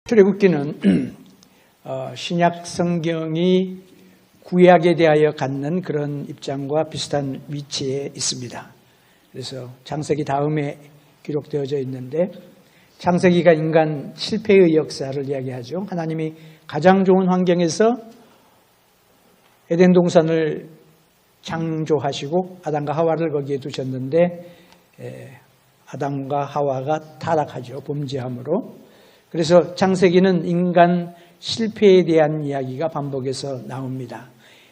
출애굽기는 신약 성경이 구약에 대하여 갖는 그런 입장과 비슷한 위치에 있습니다. 그래서 창세기 다음에 기록되어져 있는데, 창세기가 인간 실패의 역사를 이야기하죠. 하나님이 가장 좋은 환경에서 에덴 동산을 창조하시고 아담과 하와를 거기에 두셨는데, 아담과 하와가 타락하죠. 범죄함으로. 그래서 창세기는 인간 실패에 대한 이야기가 반복해서 나옵니다.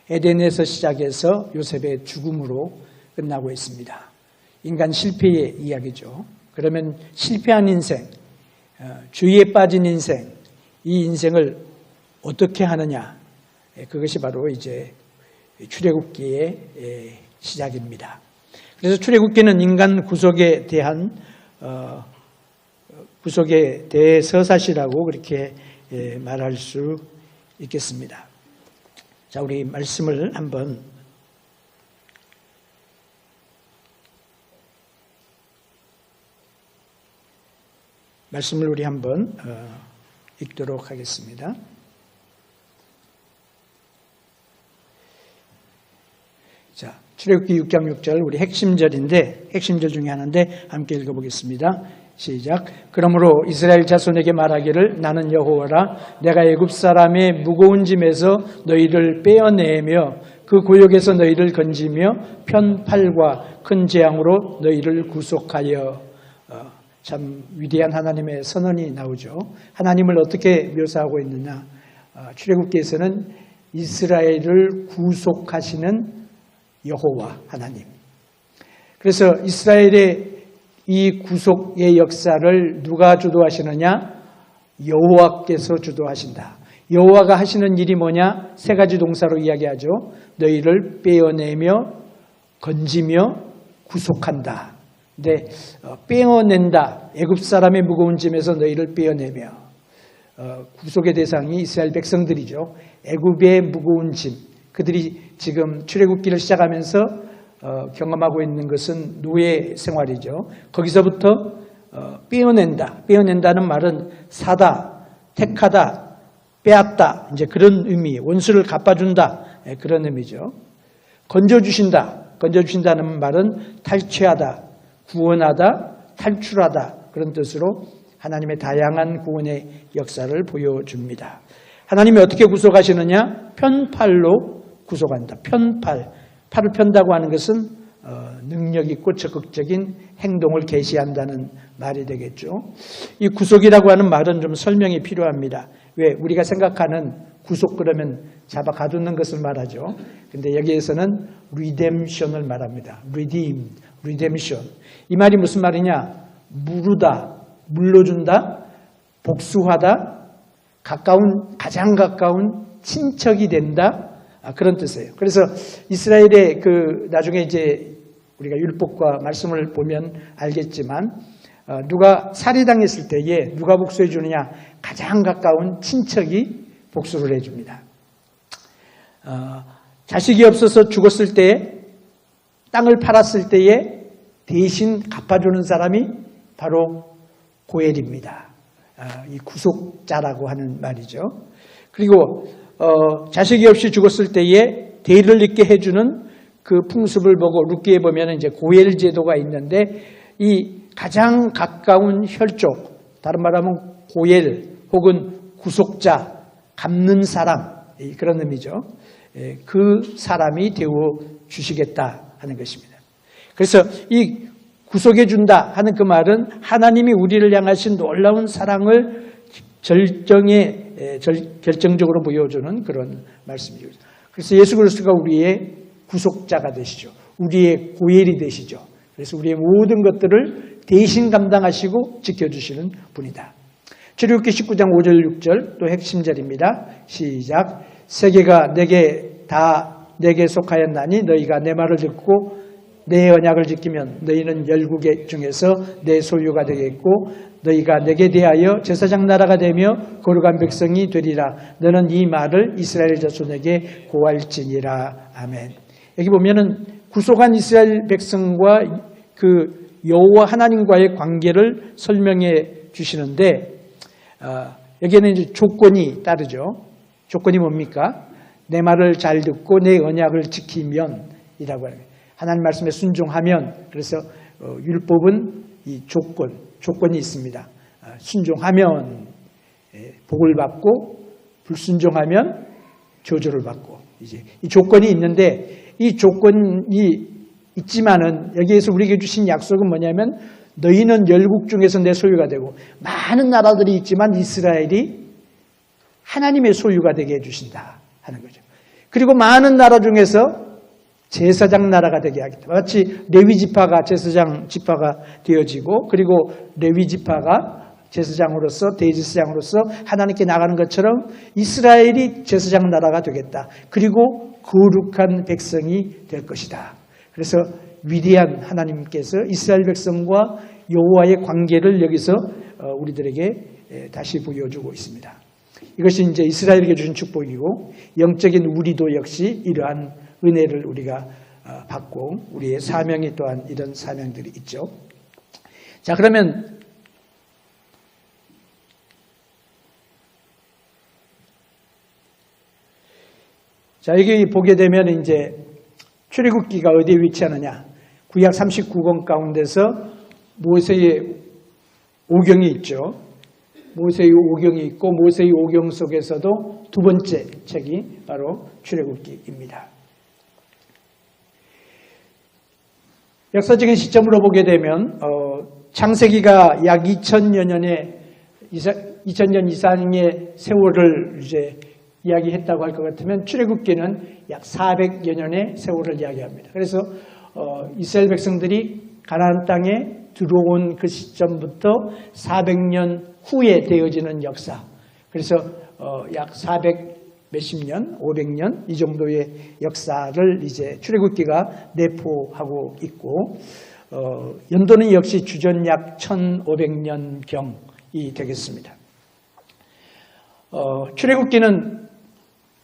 에덴에서 시작해서 요셉의 죽음으로 끝나고 있습니다. 인간 실패의 이야기죠. 그러면 실패한 인생, 죄에 빠진 인생, 이 인생을 어떻게 하느냐, 그것이 바로 이제 출애굽기의 시작입니다. 그래서 출애굽기는 인간 구속에 대한 구속의 대서사시라고 그렇게 말할 수 있겠습니다. 자, 우리 말씀을 한번 읽도록 하겠습니다. 자, 출애굽기 6장 6절 우리 핵심절인데, 핵심절 중에 하나인데 함께 읽어보겠습니다. 시작. 그러므로 이스라엘 자손에게 말하기를 나는 여호와라. 내가 애굽 사람의 무거운 짐에서 너희를 빼어내며 그 고역에서 너희를 건지며 편팔과 큰 재앙으로 너희를 구속하여. 참 위대한 하나님의 선언이 나오죠. 하나님을 어떻게 묘사하고 있느냐. 출애굽기에서는 이스라엘을 구속하시는 여호와 하나님. 그래서 이스라엘의 이 구속의 역사를 누가 주도하시느냐? 여호와께서 주도하신다. 여호와가 하시는 일이 뭐냐? 세 가지 동사로 이야기하죠. 너희를 빼어내며 건지며 구속한다. 근데 빼어낸다. 애굽 사람의 무거운 짐에서 너희를 빼어내며, 구속의 대상이 이스라엘 백성들이죠. 애굽의 무거운 짐. 그들이 지금 출애굽기를 시작하면서 경험하고 있는 것은 노예 생활이죠. 거기서부터 빼어낸다. 빼어낸다는 말은 사다, 택하다, 빼앗다. 이제 그런 의미, 원수를 갚아준다. 그런 의미죠. 건져주신다. 건져주신다는 말은 탈취하다, 구원하다, 탈출하다. 그런 뜻으로 하나님의 다양한 구원의 역사를 보여줍니다. 하나님이 어떻게 구속하시느냐? 편팔로 구속한다. 편팔. 팔을 편다고 하는 것은 능력 있고 적극적인 행동을 계시한다는 말이 되겠죠. 이 구속이라고 하는 말은 좀 설명이 필요합니다. 왜? 우리가 생각하는 구속 그러면 잡아 가두는 것을 말하죠. 근데 여기에서는 리뎀션을 말합니다. 리뎀션. 이 말이 무슨 말이냐? 물르다, 물러준다, 복수하다, 가장 가까운 친척이 된다. 그런 뜻이에요. 그래서 이스라엘의 나중에 이제 우리가 율법과 말씀을 보면 알겠지만, 누가 살해당했을 때에 누가 복수해 주느냐? 가장 가까운 친척이 복수를 해줍니다. 자식이 없어서 죽었을 때, 땅을 팔았을 때에 대신 갚아주는 사람이 바로 고엘입니다. 이 구속자라고 하는 말이죠. 그리고 자식이 없이 죽었을 때에 대를 잇게 해주는 그 풍습을 보고 룻기에 보면 이제 고엘 제도가 있는데, 이 가장 가까운 혈족, 다른 말하면 고엘 혹은 구속자, 갚는 사람, 그런 의미죠. 그 사람이 되어 주시겠다 하는 것입니다. 그래서 이 구속해 준다 하는 그 말은 하나님이 우리를 향하신 놀라운 사랑을 결정적으로 보여주는 그런 말씀이죠. 그래서 예수 그리스도가 우리의 구속자가 되시죠. 우리의 고엘이 되시죠. 그래서 우리의 모든 것들을 대신 감당하시고 지켜주시는 분이다. 출애굽기 19장 5절 6절 또 핵심절입니다. 시작. 세계가 내게 속하였나니 너희가 내 말을 듣고 내 언약을 지키면 너희는 열국의 중에서 내 소유가 되겠고 너희가 내게 대하여 제사장 나라가 되며 거룩한 백성이 되리라. 너는 이 말을 이스라엘 자손에게 고할지니라. 아멘. 여기 보면은 구속한 이스라엘 백성과 그 여호와 하나님과의 관계를 설명해 주시는데 여기에는 이제 조건이 따르죠. 조건이 뭡니까? 내 말을 잘 듣고 내 언약을 지키면 이라고 합니다. 하나님 말씀에 순종하면, 그래서 율법은 이 조건이 있습니다. 순종하면 복을 받고 불순종하면 저주를 받고, 이제 이 조건이 있는데, 이 조건이 있지만은 여기에서 우리에게 주신 약속은 뭐냐면 너희는 열국 중에서 내 소유가 되고, 많은 나라들이 있지만 이스라엘이 하나님의 소유가 되게 해주신다 하는 거죠. 그리고 많은 나라 중에서 제사장 나라가 되게 하겠다. 마치 레위 지파가 제사장 지파가 되어지고, 그리고 레위 지파가 제사장으로서, 대제사장으로서 하나님께 나가는 것처럼 이스라엘이 제사장 나라가 되겠다. 그리고 거룩한 백성이 될 것이다. 그래서 위대한 하나님께서 이스라엘 백성과 여호와의 관계를 여기서 우리들에게 다시 보여주고 있습니다. 이것이 이제 이스라엘에게 주신 축복이고, 영적인 우리도 역시 이러한 은혜를 우리가 받고 우리의 사명이 또한 이런 사명들이 있죠. 자, 그러면 여기 보게 되면 이제 출애굽기가 어디에 위치하느냐? 구약 39권 가운데서 모세의 오경이 있죠. 모세의 오경이 있고, 모세의 오경 속에서도 두 번째 책이 바로 출애굽기입니다. 역사적인 시점으로 보게 되면 창세기가 약 2000여 년에 2000년 이상의 세월을 이제 이야기했다고 할 것 같으면 출애굽기는 약 400여 년의 세월을 이야기합니다. 그래서 이스라엘 백성들이 가나안 땅에 들어온 그 시점부터 400년 후에 되어지는 역사. 그래서 약 400 몇십 년, 500년 이 정도의 역사를 이제 출애굽기가 내포하고 있고, 연도는 역시 주전 약 1500년경이 되겠습니다. 출애굽기는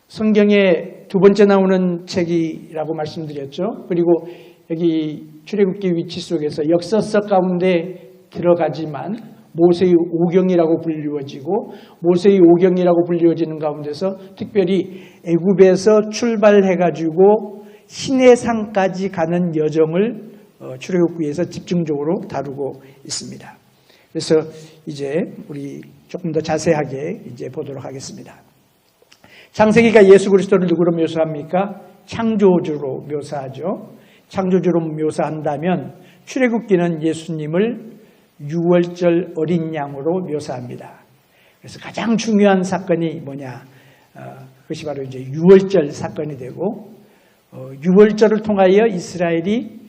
성경에 두 번째 나오는 책이라고 말씀드렸죠. 그리고 여기 출애굽기 위치 속에서 역사서 가운데 들어가지만 모세의 오경이라고 불리워지고, 모세의 오경이라고 불리워지는 가운데서 특별히 애굽에서 출발해가지고 시내산까지 가는 여정을 출애굽기에서 집중적으로 다루고 있습니다. 그래서 이제 우리 조금 더 자세하게 이제 보도록 하겠습니다. 창세기가 예수 그리스도를 누구로 묘사합니까? 창조주로 묘사하죠. 창조주로 묘사한다면 출애굽기는 예수님을 유월절 어린 양으로 묘사합니다. 그래서 가장 중요한 사건이 뭐냐? 그것이 바로 이제 유월절 사건이 되고, 유월절을 통하여 이스라엘이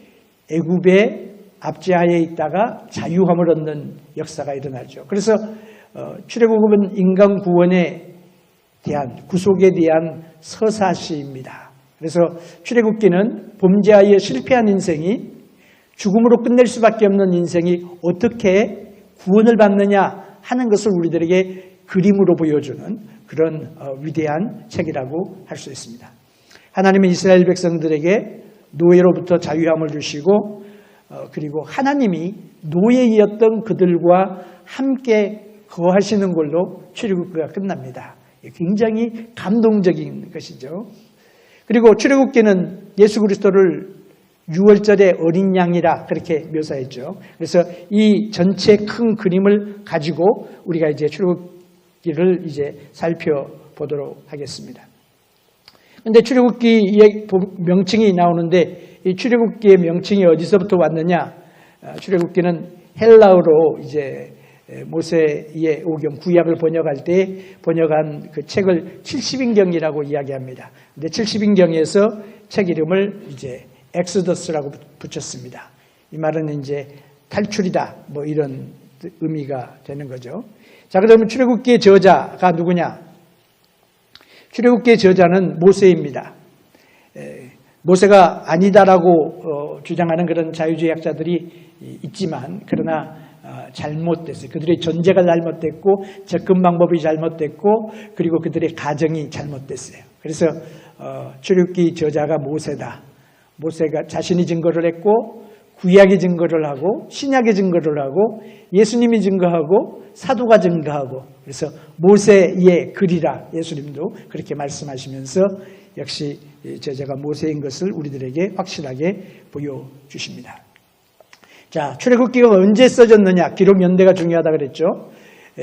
애굽의 압제하에 있다가 자유함을 얻는 역사가 일어나죠. 그래서 출애굽은 인간 구원에 대한, 구속에 대한 서사시입니다. 그래서 출애굽기는 범죄하여 실패한 인생이 죽음으로 끝낼 수밖에 없는 인생이 어떻게 구원을 받느냐 하는 것을 우리들에게 그림으로 보여주는 그런 위대한 책이라고 할 수 있습니다. 하나님은 이스라엘 백성들에게 노예로부터 자유함을 주시고, 그리고 하나님이 노예이었던 그들과 함께 거하시는 걸로 출애굽기가 끝납니다. 굉장히 감동적인 것이죠. 그리고 출애굽기는 예수 그리스도를 유월절의 어린 양이라 그렇게 묘사했죠. 그래서 이 전체 큰 그림을 가지고 우리가 이제 출애굽기를 이제 살펴보도록 하겠습니다. 그런데 출애굽기의 명칭이 나오는데, 이 출애굽기의 명칭이 어디서부터 왔느냐? 출애굽기는 헬라어로 이제 모세의 오경 구약을 번역할 때 번역한 그 책을 70인경이라고 이야기합니다. 근데 70인경에서 책 이름을 이제 엑소더스라고 붙였습니다. 이 말은 이제 탈출이다, 뭐 이런 의미가 되는 거죠. 자, 그러면 출애굽기의 저자가 누구냐? 출애굽기의 저자는 모세입니다. 모세가 아니다라고 주장하는 그런 자유주의학자들이 있지만, 그러나 잘못됐어요. 그들의 전제가 잘못됐고, 접근 방법이 잘못됐고, 그리고 그들의 가정이 잘못됐어요. 그래서 출애굽기 저자가 모세다. 모세가 자신이 증거를 했고 구약이 증거를 하고 신약이 증거를 하고 예수님이 증거하고 사도가 증거하고 그래서 모세의 글이라 예수님도 그렇게 말씀하시면서 역시 제자가 모세인 것을 우리들에게 확실하게 보여주십니다. 자, 출애굽기가 언제 써졌느냐? 기록 연대가 중요하다 그랬죠.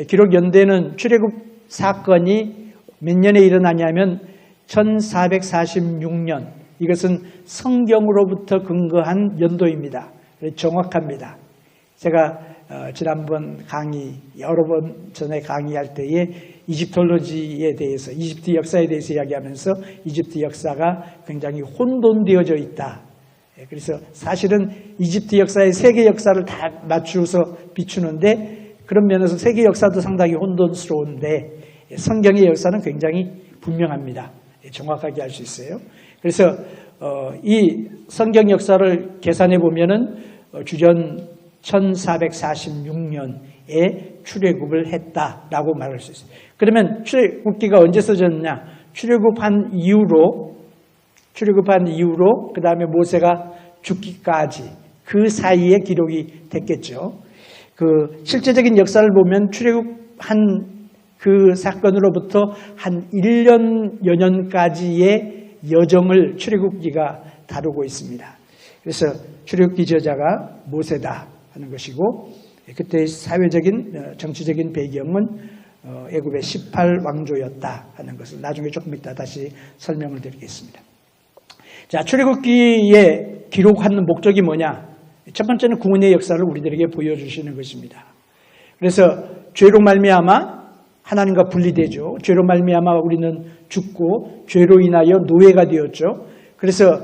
기록 연대는 출애굽 사건이 몇 년에 일어나냐면 1446년. 이것은 성경으로부터 근거한 연도입니다. 정확합니다. 제가 지난번 강의, 여러 번 전에 강의할 때에 이집톨로지에 대해서, 이집트 역사에 대해서 이야기하면서 이집트 역사가 굉장히 혼돈되어져 있다. 그래서 사실은 이집트 역사의 세계 역사를 다 맞추어서 비추는데 그런 면에서 세계 역사도 상당히 혼돈스러운데 성경의 역사는 굉장히 분명합니다. 정확하게 알 수 있어요. 그래서 이 성경 역사를 계산해 보면은 주전 1446년에 출애굽을 했다라고 말할 수 있어요. 그러면 출애굽기가 언제 써졌느냐? 출애굽한 이후로 그 다음에 모세가 죽기까지 그 사이에 기록이 됐겠죠. 그 실제적인 역사를 보면 출애굽한 그 사건으로부터 한 1년여 년까지의 여정을 출애굽기가 다루고 있습니다. 그래서 출애굽기 저자가 모세다 하는 것이고 그때 사회적인 정치적인 배경은 애굽의 18왕조였다 하는 것을 나중에 조금 이따 다시 설명을 드리겠습니다. 자, 출애굽기에 기록하는 목적이 뭐냐? 첫 번째는 구원의 역사를 우리들에게 보여주시는 것입니다. 그래서 죄로 말미암아 하나님과 분리되죠. 죄로 말미암아 우리는 죽고 죄로 인하여 노예가 되었죠. 그래서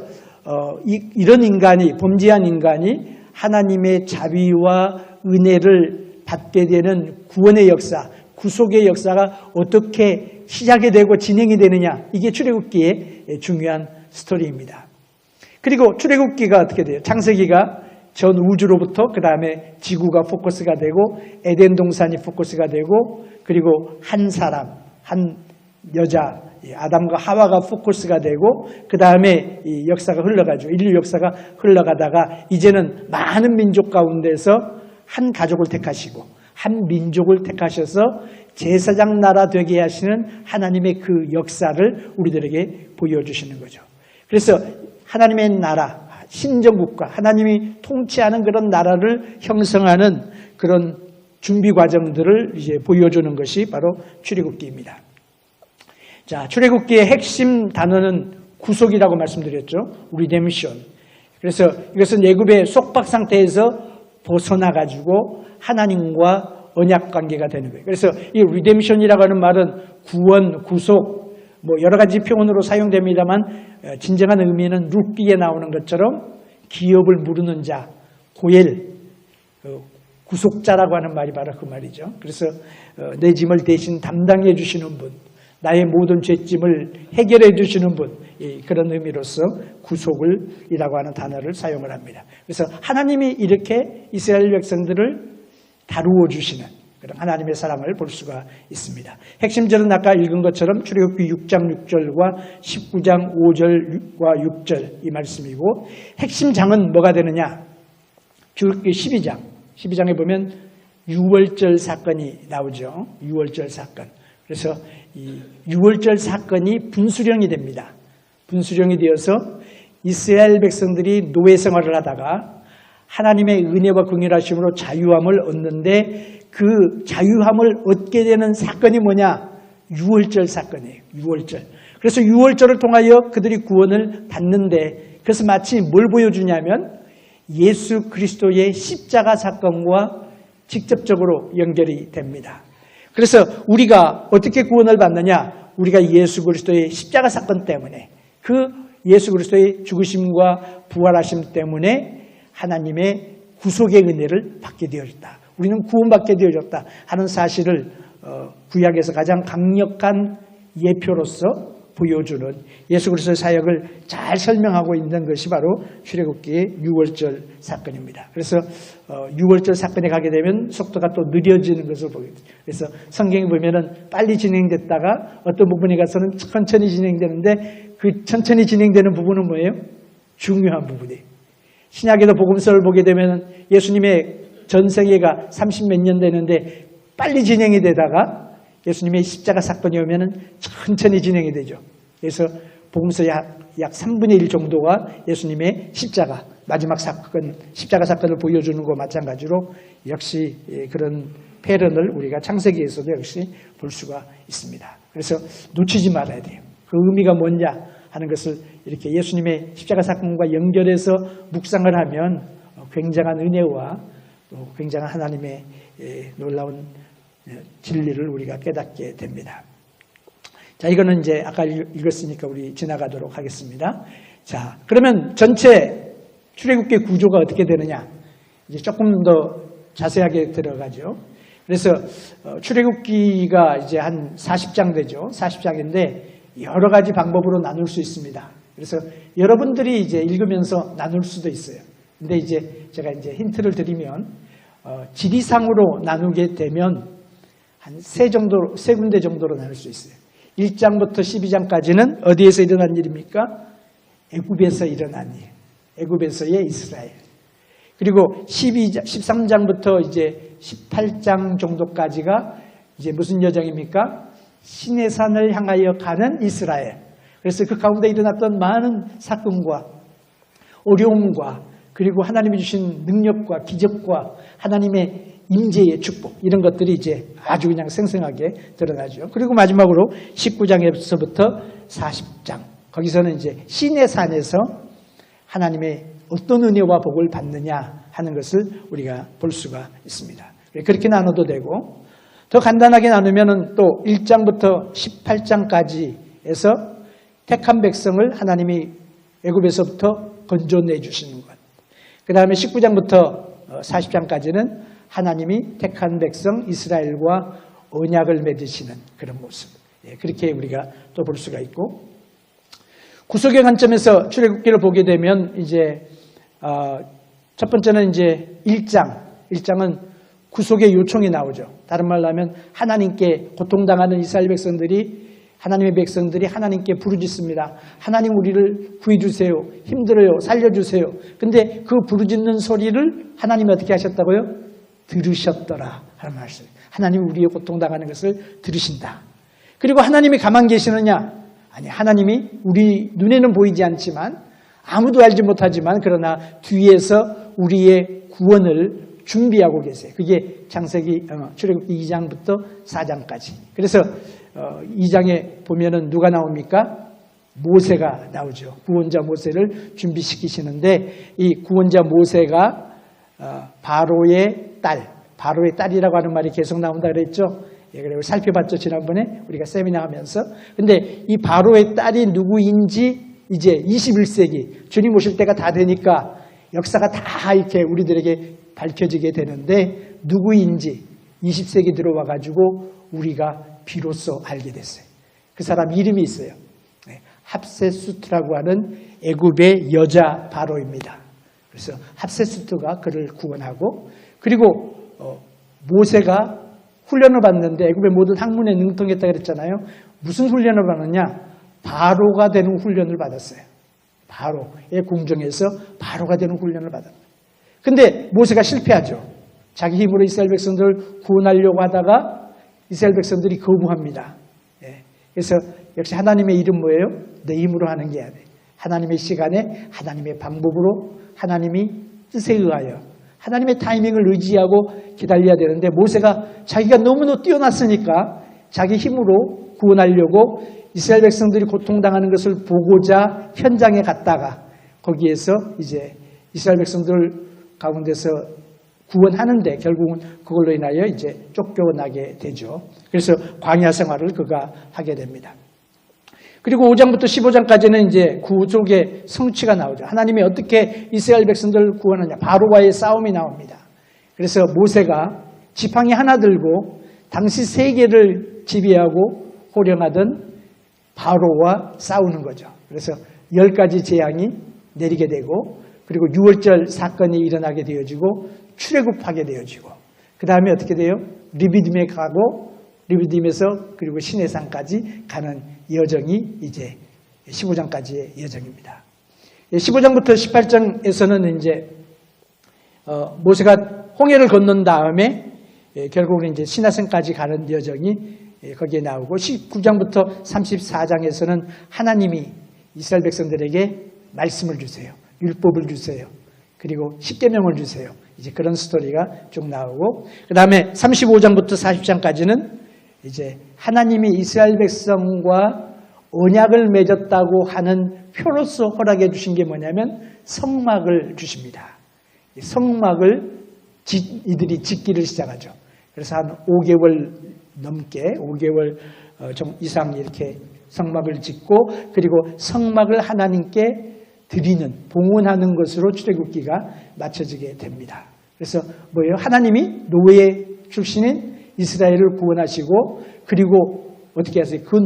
이런 인간이, 범죄한 인간이 하나님의 자비와 은혜를 받게 되는 구원의 역사, 구속의 역사가 어떻게 시작이 되고 진행이 되느냐, 이게 출애굽기의 중요한 스토리입니다. 그리고 출애굽기가 어떻게 돼요? 창세기가 전 우주로부터 그 다음에 지구가 포커스가 되고 에덴 동산이 포커스가 되고 그리고 한 사람, 한 여자, 아담과 하와가 포커스가 되고 그 다음에 이 역사가 흘러가죠. 인류 역사가 흘러가다가 이제는 많은 민족 가운데서 한 가족을 택하시고 한 민족을 택하셔서 제사장 나라 되게 하시는 하나님의 그 역사를 우리들에게 보여주시는 거죠. 그래서 하나님의 나라, 신정국가, 하나님이 통치하는 그런 나라를 형성하는 그런 준비 과정들을 이제 보여주는 것이 바로 출애굽기입니다. 자, 출애굽기의 핵심 단어는 구속이라고 말씀드렸죠. 리뎀션. 그래서 이것은 애굽의 속박 상태에서 벗어나 가지고 하나님과 언약 관계가 되는 거예요. 그래서 이 리뎀션이라고 하는 말은 구원, 구속, 뭐 여러 가지 표현으로 사용됩니다만 진정한 의미는 룻기에 나오는 것처럼 기업을 무르는 자, 고엘, 구속자라고 하는 말이 바로 그 말이죠. 그래서 내 짐을 대신 담당해 주시는 분, 나의 모든 죄짐을 해결해 주시는 분, 그런 의미로서 구속을이라고 하는 단어를 사용을 합니다. 그래서 하나님이 이렇게 이스라엘 백성들을 다루어 주시는 그런 하나님의 사랑을 볼 수가 있습니다. 핵심절은 아까 읽은 것처럼 출애굽기 6장 6절과 19장 5절과 6절 이 말씀이고 핵심 장은 뭐가 되느냐? 출애굽기 12장에 보면 유월절 사건이 나오죠. 유월절 사건. 그래서 이 유월절 사건이 분수령이 됩니다. 분수령이 되어서 이스라엘 백성들이 노예 생활을 하다가 하나님의 은혜와 긍휼하심으로 자유함을 얻는데 그 자유함을 얻게 되는 사건이 뭐냐? 유월절 사건이에요. 유월절. 그래서 유월절을 통하여 그들이 구원을 받는데 그래서 마치 뭘 보여주냐면 예수 그리스도의 십자가 사건과 직접적으로 연결이 됩니다. 그래서 우리가 어떻게 구원을 받느냐? 우리가 예수 그리스도의 십자가 사건 때문에 그 예수 그리스도의 죽으심과 부활하심 때문에 하나님의 구속의 은혜를 받게 되어졌다. 우리는 구원받게 되어졌다 하는 사실을 구약에서 가장 강력한 예표로서 보여주는 예수 그리스도의 사역을 잘 설명하고 있는 것이 바로 출애굽기의 유월절 사건입니다. 그래서 유월절 사건에 가게 되면 속도가 또 느려지는 것을 보게 됩니다. 그래서 성경에 보면은 빨리 진행됐다가 어떤 부분에 가서는 천천히 진행되는데 그 천천히 진행되는 부분은 뭐예요? 중요한 부분이에요. 신약에도 복음서를 보게 되면 예수님의 전생애가 30몇 년 되는데 빨리 진행이 되다가 예수님의 십자가 사건이 오면은 천천히 진행이 되죠. 그래서 복음서 약 3분의 1 정도가 예수님의 십자가, 마지막 사건, 십자가 사건을 보여주는 것과 마찬가지로 역시 그런 패런을 우리가 창세기에서도 역시 볼 수가 있습니다. 그래서 놓치지 말아야 돼요. 그 의미가 뭐냐 하는 것을 이렇게 예수님의 십자가 사건과 연결해서 묵상을 하면 굉장한 은혜와 또 굉장한 하나님의 놀라운 진리를 우리가 깨닫게 됩니다. 자, 이거는 이제 아까 읽었으니까 우리 지나가도록 하겠습니다. 자, 그러면 전체 출애굽기 구조가 어떻게 되느냐? 이제 조금 더 자세하게 들어가죠. 그래서 출애굽기가 이제 한 40장 되죠. 40장인데 여러 가지 방법으로 나눌 수 있습니다. 그래서 여러분들이 이제 읽으면서 나눌 수도 있어요. 근데 이제 제가 이제 힌트를 드리면 지리상으로 나누게 되면 한 세 군데 정도로 나눌 수 있어요. 1장부터 12장까지는 어디에서 일어난 일입니까? 애굽에서 일어난 일. 애굽에서의 이스라엘. 그리고 13장부터 이제 18장 정도까지가 이제 무슨 여정입니까? 시내산을 향하여 가는 이스라엘. 그래서 그 가운데 일어났던 많은 사건과 어려움과 그리고 하나님이 주신 능력과 기적과 하나님의 임재의 축복 이런 것들이 이제 아주 그냥 생생하게 드러나죠. 그리고 마지막으로 19장에서부터 40장 거기서는 이제 시내산에서 하나님의 어떤 은혜와 복을 받느냐 하는 것을 우리가 볼 수가 있습니다. 그렇게 나눠도 되고 더 간단하게 나누면 또 1장부터 18장까지에서 택한 백성을 하나님이 애굽에서부터 건져내 주시는 것. 그 다음에 19장부터 40장까지는 하나님이 택한 백성 이스라엘과 언약을 맺으시는 그런 모습. 그렇게 우리가 또 볼 수가 있고 구속의 관점에서 출애굽기를 보게 되면 이제 첫 번째는 이제 1장은 구속의 요청이 나오죠. 다른 말로 하면 하나님께 고통당하는 이스라엘 백성들이 하나님의 백성들이 하나님께 부르짖습니다. 하나님 우리를 구해주세요. 힘들어요. 살려주세요. 근데 그 부르짖는 소리를 하나님이 어떻게 하셨다고요? 들으셨더라 하는 말씀. 하나님이 우리의 고통당하는 것을 들으신다. 그리고 하나님이 가만 계시느냐? 아니, 하나님이 우리 눈에는 보이지 않지만 아무도 알지 못하지만 그러나 뒤에서 우리의 구원을 준비하고 계세요. 그게 창세기 출애굽기 2장부터 4장까지. 그래서 2장에 보면은 누가 나옵니까? 모세가 나오죠. 구원자 모세를 준비시키시는데 이 구원자 모세가 바로의 딸이라고 하는 말이 계속 나온다 그랬죠. 그리고 살펴봤죠. 지난번에 우리가 세미나 하면서. 근데 이 바로의 딸이 누구인지 이제 21세기 주님 오실 때가 다 되니까 역사가 다 이렇게 우리들에게 밝혀지게 되는데 누구인지 20세기 들어와 가지고 우리가 비로소 알게 됐어요. 그 사람 이름이 있어요. 합세수트라고 하는 애굽의 여자 바로입니다. 그래서 합세수트가 그를 구원하고 그리고 모세가 훈련을 받는데 애굽의 모든 학문에 능통했다 그랬잖아요. 무슨 훈련을 받느냐? 바로가 되는 훈련을 받았어요. 바로의 궁정에서 바로가 되는 훈련을 받았어요. 근데 모세가 실패하죠. 자기 힘으로 이스라엘 백성들을 구원하려고 하다가 이스라엘 백성들이 거부합니다. 그래서 역시 하나님의 일은 뭐예요? 내 힘으로 하는 게 아니에요. 하나님의 시간에 하나님의 방법으로 하나님이 뜻에 의하여 하나님의 타이밍을 의지하고 기다려야 되는데 모세가 자기가 너무나 뛰어났으니까 자기 힘으로 구원하려고 이스라엘 백성들이 고통당하는 것을 보고자 현장에 갔다가 거기에서 이제 이스라엘 백성들 가운데서 구원하는데 결국은 그걸로 인하여 이제 쫓겨나게 되죠. 그래서 광야 생활을 그가 하게 됩니다. 그리고 5장부터 15장까지는 이제 구속의 성취가 나오죠. 하나님이 어떻게 이스라엘 백성들을 구원하냐. 바로와의 싸움이 나옵니다. 그래서 모세가 지팡이 하나 들고 당시 세계를 지배하고 호령하던 바로와 싸우는 거죠. 그래서 10가지 재앙이 내리게 되고 그리고 6월절 사건이 일어나게 되어지고 출애굽하게 되어지고 그 다음에 어떻게 돼요? 리비딤에 가고 리비딤에서 그리고 시내산까지 가는 여정이 이제 15장까지의 여정입니다. 15장부터 18장에서는 이제 모세가 홍해를 건넌 다음에 결국은 이제 시나산까지 가는 여정이 거기에 나오고 19장부터 34장에서는 하나님이 이스라엘 백성들에게 말씀을 주세요. 율법을 주세요. 그리고 십계명을 주세요. 이제 그런 스토리가 쭉 나오고 그 다음에 35장부터 40장까지는 이제 하나님이 이스라엘 백성과 언약을 맺었다고 하는 표로서 허락해 주신 게 뭐냐면 성막을 주십니다. 성막을 이들이 짓기를 시작하죠. 그래서 한 5개월 넘게 5개월 좀 이상 이렇게 성막을 짓고 그리고 성막을 하나님께 드리는 봉헌하는 것으로 출애굽기가 맞춰지게 됩니다. 그래서 뭐예요? 하나님이 노예 출신인 이스라엘을 구원하시고 그리고 어떻게 하세요? 그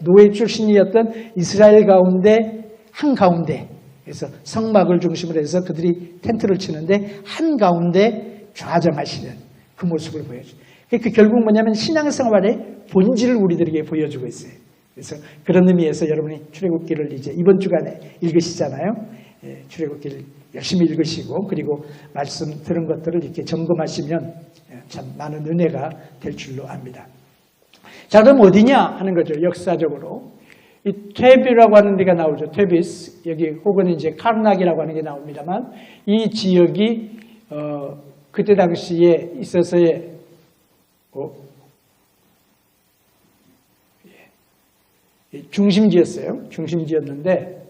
노예 출신이었던 이스라엘 가운데 한가운데 그래서 성막을 중심으로 해서 그들이 텐트를 치는데 한가운데 좌정하시는 그 모습을 보여줘요. 그러니까 결국 뭐냐면 신앙생활의 본질을 우리들에게 보여주고 있어요. 그래서 그런 의미에서 여러분이 출애굽기를 이제 이번 주간에 읽으시잖아요. 출애굽기를 열심히 읽으시고 그리고 말씀 들은 것들을 이렇게 점검하시면 참 많은 은혜가 될 줄로 압니다. 자, 그럼 어디냐 하는 거죠. 역사적으로. 이 퇴비라고 하는 데가 나오죠. 퇴비스. 여기 혹은 이제 카르나기라고 하는 게 나옵니다만 이 지역이 그때 당시에 있어서의 중심지였어요. 중심지였는데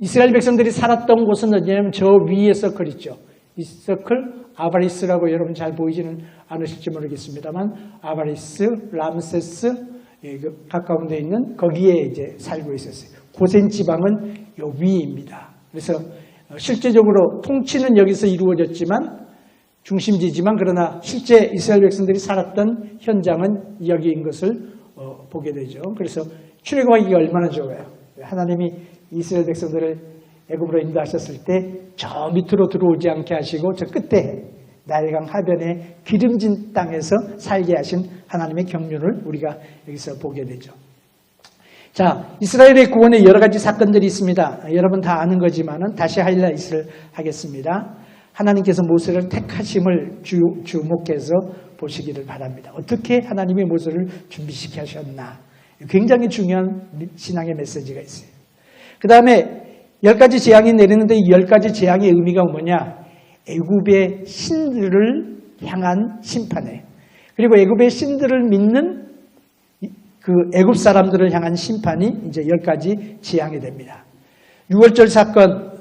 이스라엘 백성들이 살았던 곳은 어디냐면 저 위에 서클 있죠. 이 서클 아바리스라고 여러분 잘 보이지는 않으실지 모르겠습니다만 아바리스, 람세스 가까운 데 있는 거기에 이제 살고 있었어요. 고센 지방은 요 위입니다. 그래서 실제적으로 통치는 여기서 이루어졌지만 중심지지만 그러나 실제 이스라엘 백성들이 살았던 현장은 여기인 것을 보게 되죠. 그래서 출애굽하기가 얼마나 좋아요. 하나님이 이스라엘 백성들을 애굽으로 인도하셨을 때 저 밑으로 들어오지 않게 하시고 저 끝에 나일강 하변에 기름진 땅에서 살게 하신 하나님의 경륜을 우리가 여기서 보게 되죠. 자, 이스라엘의 구원에 여러 가지 사건들이 있습니다. 여러분 다 아는 거지만은 다시 하이라이트를 하겠습니다. 하나님께서 모세를 택하심을 주목해서 보시기를 바랍니다. 어떻게 하나님이 모세를 준비시켜 하셨나. 굉장히 중요한 신앙의 메시지가 있어요. 그 다음에 10가지 재앙이 내리는데 이 10가지 재앙의 의미가 뭐냐. 애굽의 신들을 향한 심판이에요. 그리고 애굽의 신들을 믿는 그 애굽 사람들을 향한 심판이 이제 10가지 재앙이 됩니다. 6월절 사건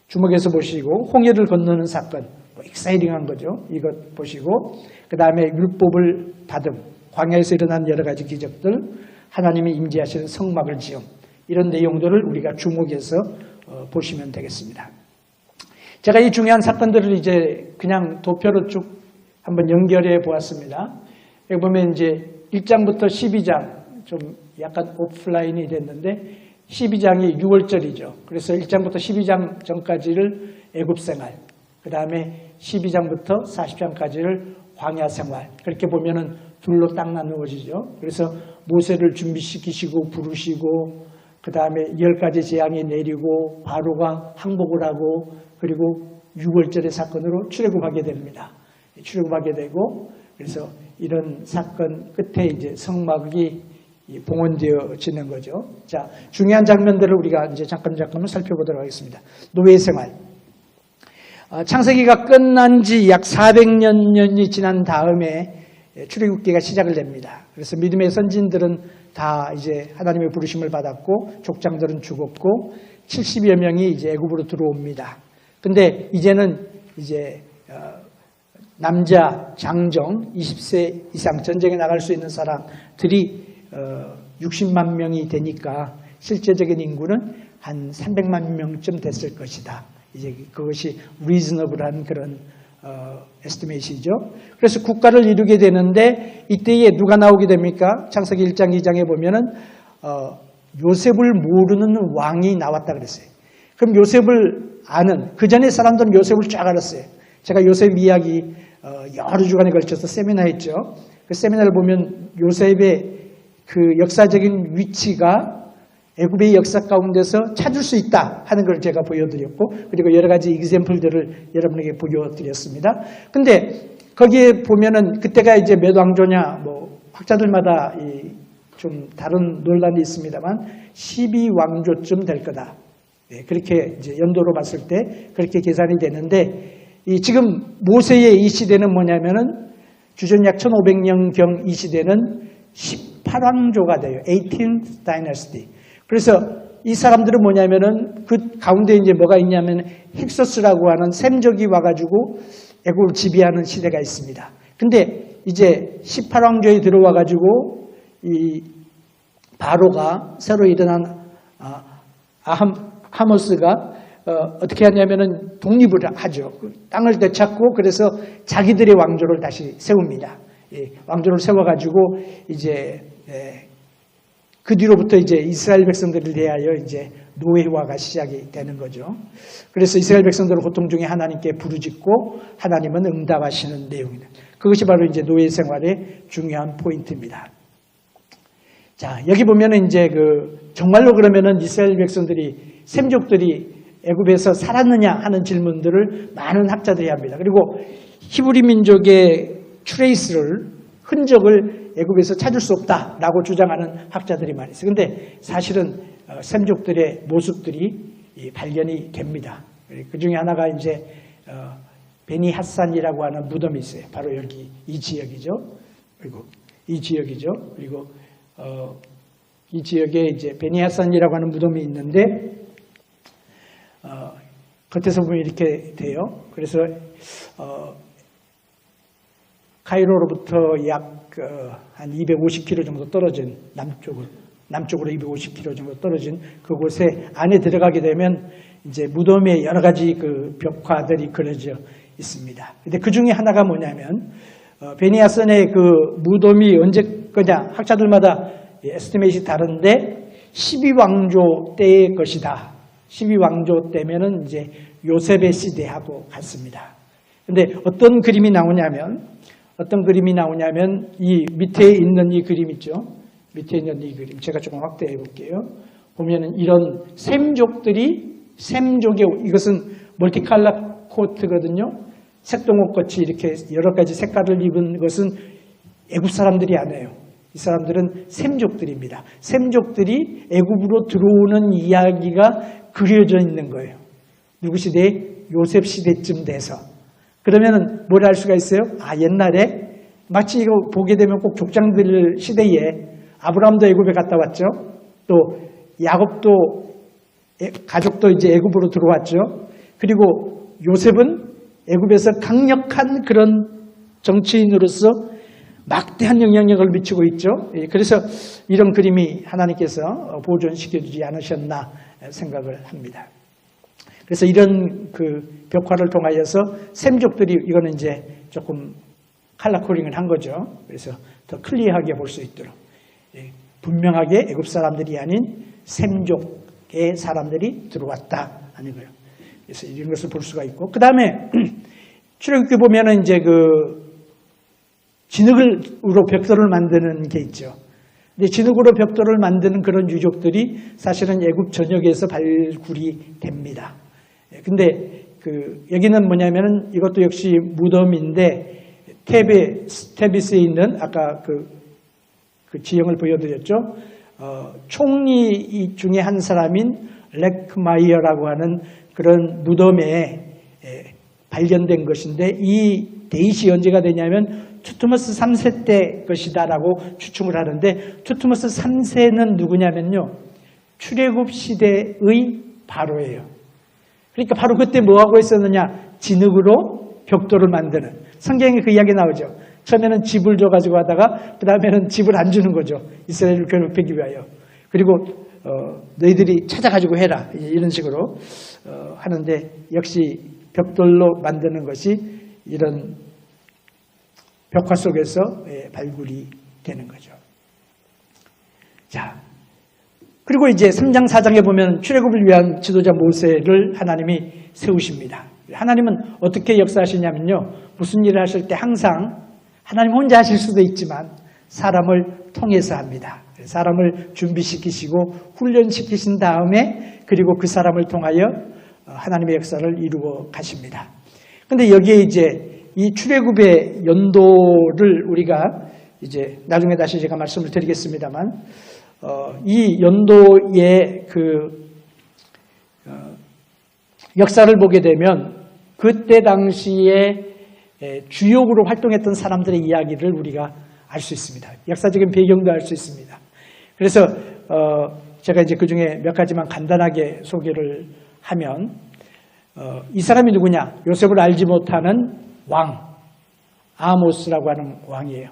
주목해서 보시고 홍해를 건너는 사건 익사이링한 거죠. 이것 보시고 그 다음에 율법을 받음 광야에서 일어난 여러 가지 기적들 하나님이 임재하시는 성막을 지음 이런 내용들을 우리가 주목해서 보시면 되겠습니다. 제가 이 중요한 사건들을 이제 그냥 도표로 쭉 한번 연결해 보았습니다. 여기 보면 이제 1장부터 12장 좀 약간 오프라인이 됐는데 12장이 6월절이죠. 그래서 1장부터 12장 전까지를 애굽 생활, 그 다음에 12장부터 40장까지를 광야 생활. 그렇게 보면은 둘로 딱 나누어지죠. 그래서 모세를 준비시키시고 부르시고, 그 다음에 10가지 재앙이 내리고 바로가 항복을 하고, 그리고 6월절의 사건으로 출애굽하게 됩니다. 출애굽하게 되고, 그래서 이런 사건 끝에 이제 성막이 봉헌되어지는 거죠. 자, 중요한 장면들을 우리가 이제 잠깐 살펴보도록 하겠습니다. 노예 생활. 창세기가 끝난 지 약 400년이 지난 다음에 출애굽기가 시작을 됩니다. 그래서 믿음의 선진들은 다 이제 하나님의 부르심을 받았고 족장들은 죽었고 70여 명이 이제 애굽으로 들어옵니다. 근데 이제는 이제 남자 장정 20세 이상 전쟁에 나갈 수 있는 사람들이 60만 명이 되니까 실제적인 인구는 한 300만 명쯤 됐을 것이다. 이제 그것이 reasonable한 그런 에스티메이트이죠. 그래서 국가를 이루게 되는데 이때에 누가 나오게 됩니까? 창세기 1장 2장에 보면은 요셉을 모르는 왕이 나왔다 그랬어요. 그럼 요셉을 아는 그 전에 사람들은 요셉을 쫙 알았어요. 제가 요셉 이야기 여러 주간에 걸쳐서 세미나 했죠. 그 세미나를 보면 요셉의 그 역사적인 위치가 애굽의 역사 가운데서 찾을 수 있다 하는 걸 제가 보여드렸고, 그리고 여러 가지 example들을 여러분에게 보여드렸습니다. 근데 거기에 보면은 그때가 이제 몇 왕조냐, 뭐 학자들마다 좀 다른 논란이 있습니다만 12왕조쯤 될 거다. 네, 그렇게 이제 연도로 봤을 때 그렇게 계산이 되는데, 지금 모세의 이 시대는 뭐냐면은 주전 약 1500년경 이 시대는 18왕조가 돼요. 18th dynasty. 그래서 이 사람들은 뭐냐면은 그 가운데 이제 뭐가 있냐면 힉소스라고 하는 셈족이 와가지고 애국을 지배하는 시대가 있습니다. 근데 이제 18왕조에 들어와가지고 이 바로가 새로 일어난 하모스가 어떻게 하냐면은 독립을 하죠. 땅을 되찾고 그래서 자기들의 왕조를 다시 세웁니다. 왕조를 세워가지고 이제 그 뒤로부터 이제 이스라엘 백성들을 대하여 이제 노예화가 시작이 되는 거죠. 그래서 이스라엘 백성들은 고통 중에 하나님께 부르짖고 하나님은 응답하시는 내용입니다. 그것이 바로 이제 노예 생활의 중요한 포인트입니다. 자, 여기 보면은 이제 정말로 그러면은 이스라엘 백성들이, 셈족들이 애굽에서 살았느냐 하는 질문들을 많은 학자들이 합니다. 그리고 히브리 민족의 트레이스를, 흔적을 애굽에서 찾을 수 없다라고 주장하는 학자들이 많이 있어요. 그런데 사실은 셈족들의 모습들이 발견이 됩니다. 그 중에 하나가 이제 베니 핫산이라고 하는 무덤이 있어요. 바로 여기 이 지역이죠. 그리고 이 지역이죠. 그리고 이 지역에 이제 베니 핫산이라고 하는 무덤이 있는데 겉에서 보면 이렇게 돼요. 그래서 카이로로부터 약 한 250km 정도 떨어진 남쪽으로 250km 정도 떨어진 그곳에 안에 들어가게 되면 이제 무덤에 여러 가지 그 벽화들이 그려져 있습니다. 근데 그 중에 하나가 뭐냐면 베니아선의 그 무덤이 언제 거냐, 학자들마다 에스티메이트가 다른데 12왕조 때의 것이다. 12왕조 때면은 이제 요셉의 시대하고 같습니다. 근데 어떤 그림이 나오냐면 이 밑에 있는 이 그림 있죠? 밑에 있는 이 그림. 제가 조금 확대해 볼게요. 보면은 이런 셈족의, 이것은 멀티컬러 코트거든요. 색동옷같이 이렇게 여러 가지 색깔을 입은 것은 애굽 사람들이 아니에요. 이 사람들은 셈족들입니다. 셈족들이 애굽으로 들어오는 이야기가 그려져 있는 거예요. 누구 시대? 요셉 시대쯤 돼서. 그러면은 뭘 알 수가 있어요? 옛날에 마치 이거 보게 되면 꼭 족장들 시대에 아브라함도 애굽에 갔다 왔죠. 또 야곱도 가족도 이제 애굽으로 들어왔죠. 그리고 요셉은 애굽에서 강력한 그런 정치인으로서 막대한 영향력을 미치고 있죠. 그래서 이런 그림이 하나님께서 보존시켜주지 않으셨나 생각을 합니다. 그래서 이런 그 벽화를 통하여서 셈족들이, 이거는 이제 조금 컬러 코딩을 한 거죠. 그래서 더 클리어하게 볼 수 있도록 분명하게 애굽 사람들이 아닌 셈족의 사람들이 들어왔다 하는 거예요. 그래서 이런 것을 볼 수가 있고, 그 다음에 출애굽기 보면은 이제 진흙으로 벽돌을 만드는 게 있죠. 근데 진흙으로 벽돌을 만드는 그런 유적들이 사실은 애굽 전역에서 발굴이 됩니다. 근데 여기는 뭐냐면은 이것도 역시 무덤인데 테비스에 있는 아까 그 지형을 보여드렸죠. 총리 중에 한 사람인 렉마이어라고 하는 그런 무덤에 발견된 것인데, 이 데이시 언제가 되냐면 투트모스 3세 때 것이다라고 추측을 하는데, 투트모스 3세는 누구냐면요, 출애굽 시대의 바로예요. 그러니까 바로 그때 뭐하고 있었느냐, 진흙으로 벽돌을 만드는, 성경에 그 이야기 나오죠. 처음에는 집을 줘가지고 하다가 그 다음에는 집을 안 주는 거죠. 이스라엘을 괴롭히기 위하여. 그리고 너희들이 찾아가지고 해라, 이런 식으로 하는데, 역시 벽돌로 만드는 것이 이런 벽화 속에서 발굴이 되는 거죠. 자, 그리고 이제 3장 4장에 보면 출애굽을 위한 지도자 모세를 하나님이 세우십니다. 하나님은 어떻게 역사하시냐면요, 무슨 일을 하실 때 항상 하나님 혼자 하실 수도 있지만 사람을 통해서 합니다. 사람을 준비시키시고 훈련시키신 다음에 그리고 그 사람을 통하여 하나님의 역사를 이루어 가십니다. 근데 여기에 이제 이 출애굽의 연도를 우리가 이제 나중에 다시 제가 말씀을 드리겠습니다만, 이 연도의 역사를 보게 되면 그때 당시에 주역으로 활동했던 사람들의 이야기를 우리가 알 수 있습니다. 역사적인 배경도 알 수 있습니다. 그래서 제가 이제 그 중에 몇 가지만 간단하게 소개를 하면, 이 사람이 누구냐? 요셉을 알지 못하는 왕 아모스라고 하는 왕이에요.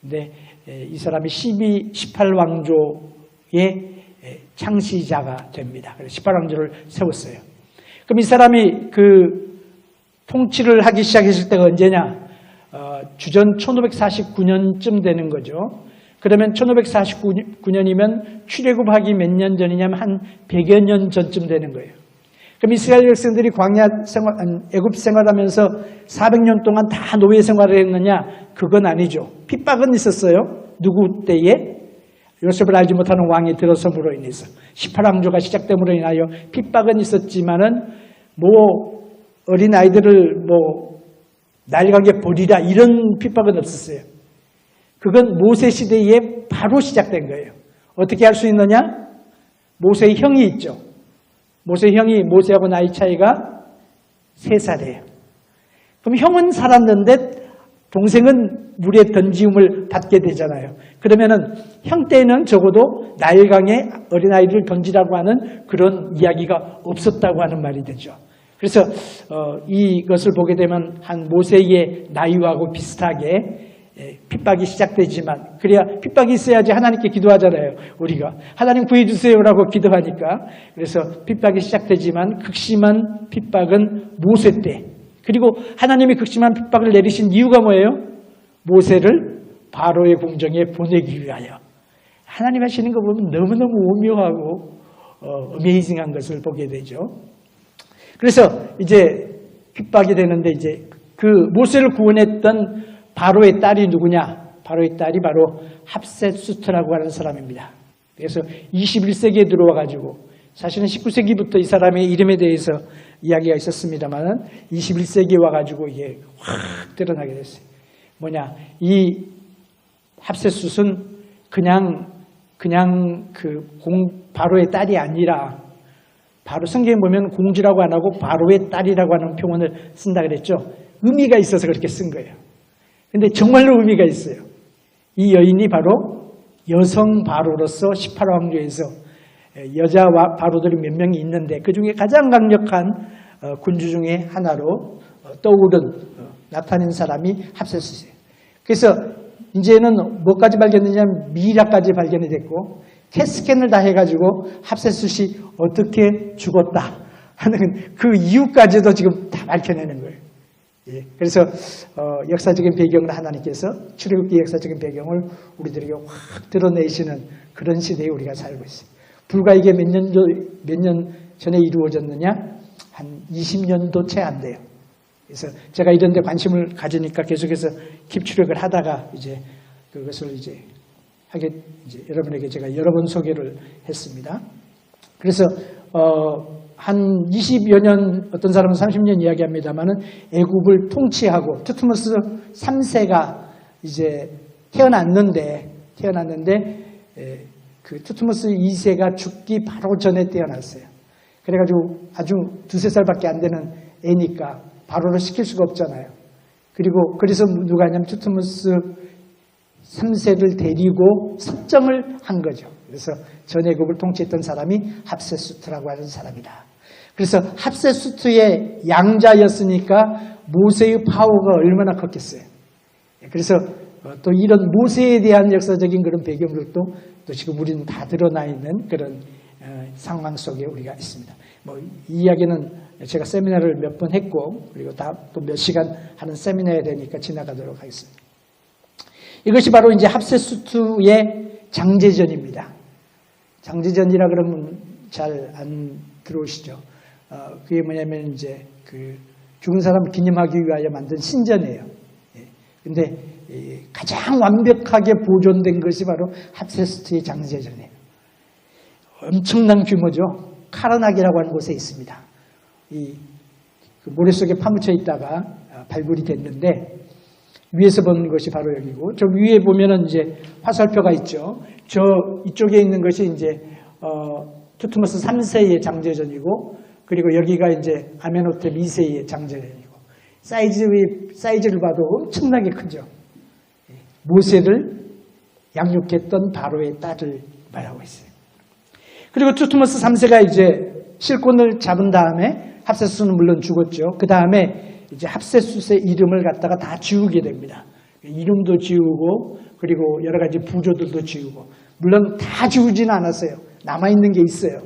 근데 이 사람이 18왕조의 창시자가 됩니다. 그래서 18왕조를 세웠어요. 그럼 이 사람이 그 통치를 하기 시작했을 때가 언제냐? 주전 1549년쯤 되는 거죠. 그러면 1549년이면 출애굽하기 몇 년 전이냐면 한 100여 년 전쯤 되는 거예요. 그럼 이스라엘 백성들이 광야 생활, 애굽 생활하면서 400년 동안 다 노예 생활을 했느냐? 그건 아니죠. 핍박은 있었어요. 누구 때에? 요셉을 알지 못하는 왕이 들어섬으로 인해서 18왕조가 시작됨으로 인하여 핍박은 있었지만은 어린 아이들을 날강에 버리라 이런 핍박은 없었어요. 그건 모세 시대에 바로 시작된 거예요. 어떻게 할 수 있느냐? 모세의 형이 있죠. 모세의 형이 모세하고 나이 차이가 3살이에요. 그럼 형은 살았는데 동생은 물에 던짐을 받게 되잖아요. 그러면은 형 때는 적어도 나일강에 어린아이를 던지라고 하는 그런 이야기가 없었다고 하는 말이 되죠. 그래서 이것을 보게 되면 한 모세의 나이하고 비슷하게 핍박이 시작되지만, 그래야 핍박이 있어야지 하나님께 기도하잖아요. 우리가 하나님 구해주세요라고 기도하니까. 그래서 핍박이 시작되지만 극심한 핍박은 모세 때, 그리고 하나님이 극심한 핍박을 내리신 이유가 뭐예요? 모세를 바로의 궁정에 보내기 위하여. 하나님 하시는 거 보면 너무너무 오묘하고 어메이징한 것을 보게 되죠. 그래서 이제 핍박이 되는데, 이제 그 모세를 구원했던 바로의 딸이 누구냐? 바로의 딸이 바로 합셋수트라고 하는 사람입니다. 그래서 21세기에 들어와 가지고, 사실은 19세기부터 이 사람의 이름에 대해서 이야기가 있었습니다만 21세기에 와 가지고 이게 확 드러나게 됐어요. 뭐냐? 이 합셋숫은 그냥 바로의 딸이 아니라, 바로 성경에 보면 공주라고 안 하고 바로의 딸이라고 하는 표현을 쓴다 그랬죠. 의미가 있어서 그렇게 쓴 거예요. 근데 정말로 의미가 있어요. 이 여인이 바로 여성 바로로서 18왕조에서 여자 바로들이 몇 명이 있는데 그 중에 가장 강력한 군주 중에 하나로 나타낸 사람이 합셋숫이에요. 그래서 이제는 뭐까지 발견했냐면 미라까지 발견이 됐고, 캐스캔을 다 해가지고 합셋숫이 어떻게 죽었다 하는 그 이유까지도 지금 다 밝혀내는 거예요. 예, 그래서 역사적인 배경을 하나님께서 출애굽기 역사적인 배경을 우리들에게 확 드러내시는 그런 시대에 우리가 살고 있어요. 불과 이게 몇 년 전에 이루어졌느냐? 한 20년도 채 안 돼요. 그래서 제가 이런 데 관심을 가지니까 계속해서 킵출애굽을 하다가 이제 그것을 이제 여러분에게 제가 여러 번 소개를 했습니다. 그래서 한 20여 년, 어떤 사람은 30년 이야기합니다만은 애굽을 통치하고 투트모스 3세가 이제 태어났는데 그 투트모스 2세가 죽기 바로 전에 태어났어요. 그래가지고 아주 2-3살밖에 안 되는 애니까 바로를 시킬 수가 없잖아요. 그래서 누가 하냐면 투트모스 3세를 데리고 섭정을 한 거죠. 그래서 전 애굽을 통치했던 사람이 합셋수트라고 하는 사람이다. 그래서 합셋수트의 양자였으니까 모세의 파워가 얼마나 컸겠어요. 그래서 또 이런 모세에 대한 역사적인 그런 배경들도 또 지금 우리는 다 드러나 있는 그런 상황 속에 우리가 있습니다. 이 이야기는 제가 세미나를 몇 번 했고, 그리고 또 몇 시간 하는 세미나에 되니까 지나가도록 하겠습니다. 이것이 바로 이제 합셋수트의 장제전입니다. 장제전이라 그러면 잘 안 들어오시죠? 그게 뭐냐면 이제 그 죽은 사람 기념하기 위하여 만든 신전이에요. 근데 가장 완벽하게 보존된 것이 바로 합세스트의 장제전이에요. 엄청난 규모죠. 카르나기라고 하는 곳에 있습니다. 그 모래 속에 파묻혀 있다가 발굴이 됐는데 위에서 보는 것이 바로 여기고 저 위에 보면은 이제 화살표가 있죠. 저 이쪽에 있는 것이 이제 투트모스 3세의 장제전이고 그리고 여기가 이제 아멘호텝 2세의 장제전이고 사이즈를 봐도 엄청나게 크죠. 모세를 양육했던 바로의 딸을 말하고 있어요. 그리고 투트모스 3세가 이제 실권을 잡은 다음에 합세수는 물론 죽었죠. 그 다음에 이제 합세수의 이름을 갖다가 다 지우게 됩니다. 이름도 지우고 그리고 여러 가지 부조들도 지우고 물론 다 지우지는 않았어요. 남아있는 게 있어요.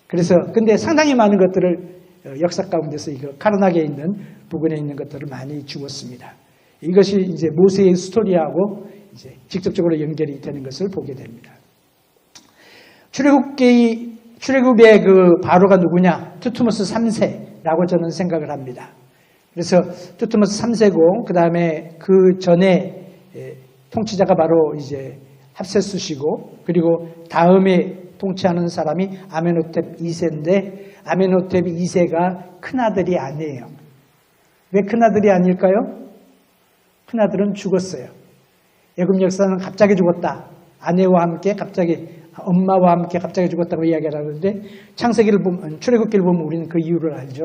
그래서 근데 상당히 많은 것들을 역사 가운데서 이거 카르나기에 있는 부근에 있는 것들을 많이 지웠습니다. 이것이 이제 모세의 스토리하고 이제 직접적으로 연결이 되는 것을 보게 됩니다. 출애굽의 그 바로가 누구냐? 투트모스 3세라고 저는 생각을 합니다. 그래서 투트모스 3세고 그 다음에 그 전에 통치자가 바로 이제 합세수시고 그리고 다음에 통치하는 사람이 아멘호텝 2세인데 아멘호텝 2세가 큰아들이 아니에요. 왜 큰아들이 아닐까요? 큰아들은 죽었어요. 애굽 역사는 갑자기 죽었다. 아내와 함께 갑자기 엄마와 함께 갑자기 죽었다고 이야기를 하는데 창세기를 보면 출애굽기를 보면 우리는 그 이유를 알죠.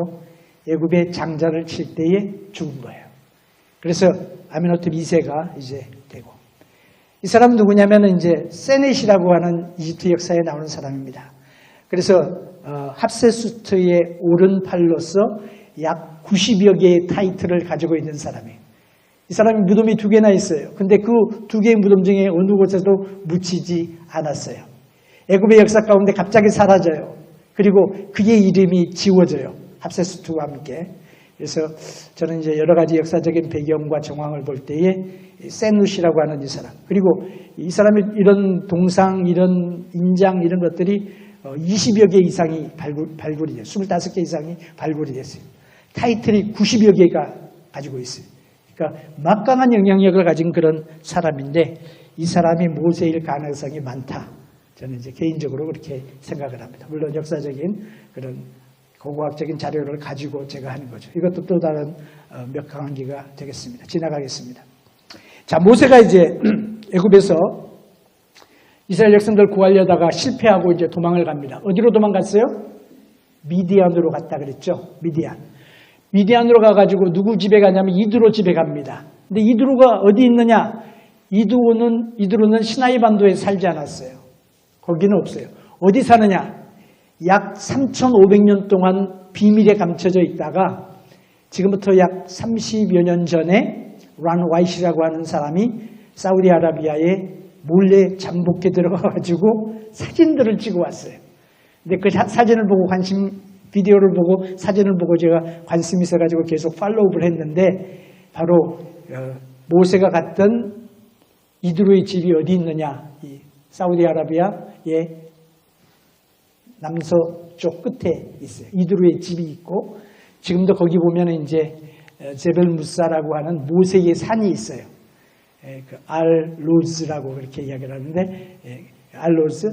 애굽의 장자를 칠 때에 죽은 거예요. 그래서 아멘호텝 2세가 이제 되고 이 사람은 누구냐면 이제 세넷이라고 하는 이집트 역사에 나오는 사람입니다. 그래서 합세수트의 오른팔로서 약 90여 개의 타이틀을 가지고 있는 사람이에요. 이 사람이 무덤이 2개나 있어요. 근데 그 2개의 무덤 중에 어느 곳에도 묻히지 않았어요. 애굽의 역사 가운데 갑자기 사라져요. 그리고 그의 이름이 지워져요. 합세수트와 함께. 그래서 저는 이제 여러 가지 역사적인 배경과 정황을 볼 때에 세누시라고 하는 이 사람 그리고 이 사람의 이런 동상, 이런 인장 이런 것들이 20여 개 이상이 발굴이 돼요. 25개 이상이 발굴이 됐어요. 타이틀이 90여 개가 가지고 있어요. 그러니까 막강한 영향력을 가진 그런 사람인데 이 사람이 모세일 가능성이 많다. 저는 이제 개인적으로 그렇게 생각을 합니다. 물론 역사적인 그런 고고학적인 자료를 가지고 제가 하는 거죠. 이것도 또 다른 몇 강기가 되겠습니다. 지나가겠습니다. 자, 모세가 이제 애굽에서 이스라엘 백성들 구하려다가 실패하고 이제 도망을 갑니다. 어디로 도망갔어요? 미디안으로 갔다 그랬죠. 미디안으로 가가지고 누구 집에 가냐면 이드로 집에 갑니다. 근데 이드로가 어디 있느냐? 이드로는 시나이 반도에 살지 않았어요. 거기는 없어요. 어디 사느냐? 약 3,500년 동안 비밀에 감춰져 있다가 지금부터 약 30여 년 전에 란 와이시라고 하는 사람이 사우디아라비아에 몰래 잠복해 들어가가지고 사진들을 찍어 왔어요. 근데 그 사진을 보고 비디오를 보고 사진을 보고 제가 관심이 있어가지고 계속 팔로우를 했는데 바로 모세가 갔던 이드로의 집이 어디 있느냐? 이 사우디아라비아의 남서쪽 끝에 있어요. 이드로의 집이 있고 지금도 거기 보면 이제 제벨 무사라고 하는 모세의 산이 있어요. 그 알로즈라고 그렇게 이야기를 하는데 알로즈,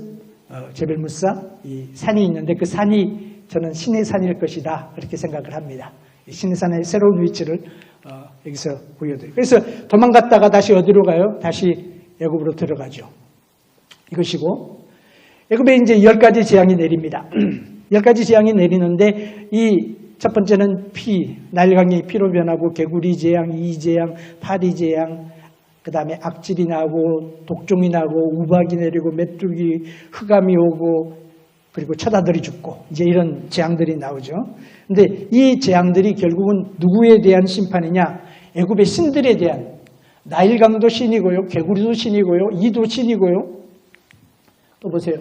제벨 무사 이 산이 있는데 그 산이 저는 신의 산일 것이다 그렇게 생각을 합니다. 신의 산의 새로운 위치를 여기서 보여드려요. 그래서 도망갔다가 다시 어디로 가요? 다시 애굽으로 들어가죠. 이것이고 애굽에 이제 10가지 재앙이 내립니다. 10가지 재앙이 내리는데 이 첫 번째는 나일강이 피로 변하고 개구리 재앙, 이재앙, 파리 재앙, 그 다음에 악질이 나고 독종이 나고 우박이 내리고 메뚜기, 흑암이 오고 그리고 처자들이 죽고 이제 이런 재앙들이 나오죠. 근데 이 재앙들이 결국은 누구에 대한 심판이냐? 애굽의 신들에 대한 나일강도 신이고요, 개구리도 신이고요, 이도 신이고요. 또 보세요.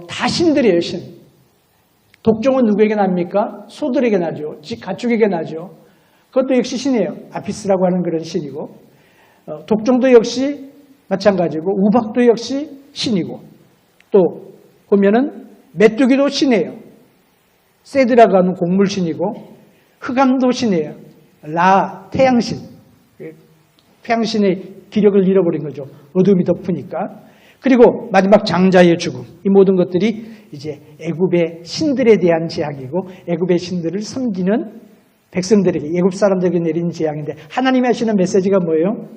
다 신들이에요, 신. 독종은 누구에게 납니까? 소들에게 나죠. 가축에게 나죠. 그것도 역시 신이에요. 아피스라고 하는 그런 신이고. 독종도 역시 마찬가지고, 우박도 역시 신이고, 또 보면은 메뚜기도 신이에요. 세드라고 하는 곡물신이고, 흑암도 신이에요. 태양신. 평신의 기력을 잃어버린 거죠. 어둠이 덮으니까. 그리고 마지막 장자의 죽음. 이 모든 것들이 이제 애굽의 신들에 대한 재앙이고 애굽의 신들을 섬기는 백성들에게, 애굽 사람들에게 내린 재앙인데 하나님이 하시는 메시지가 뭐예요?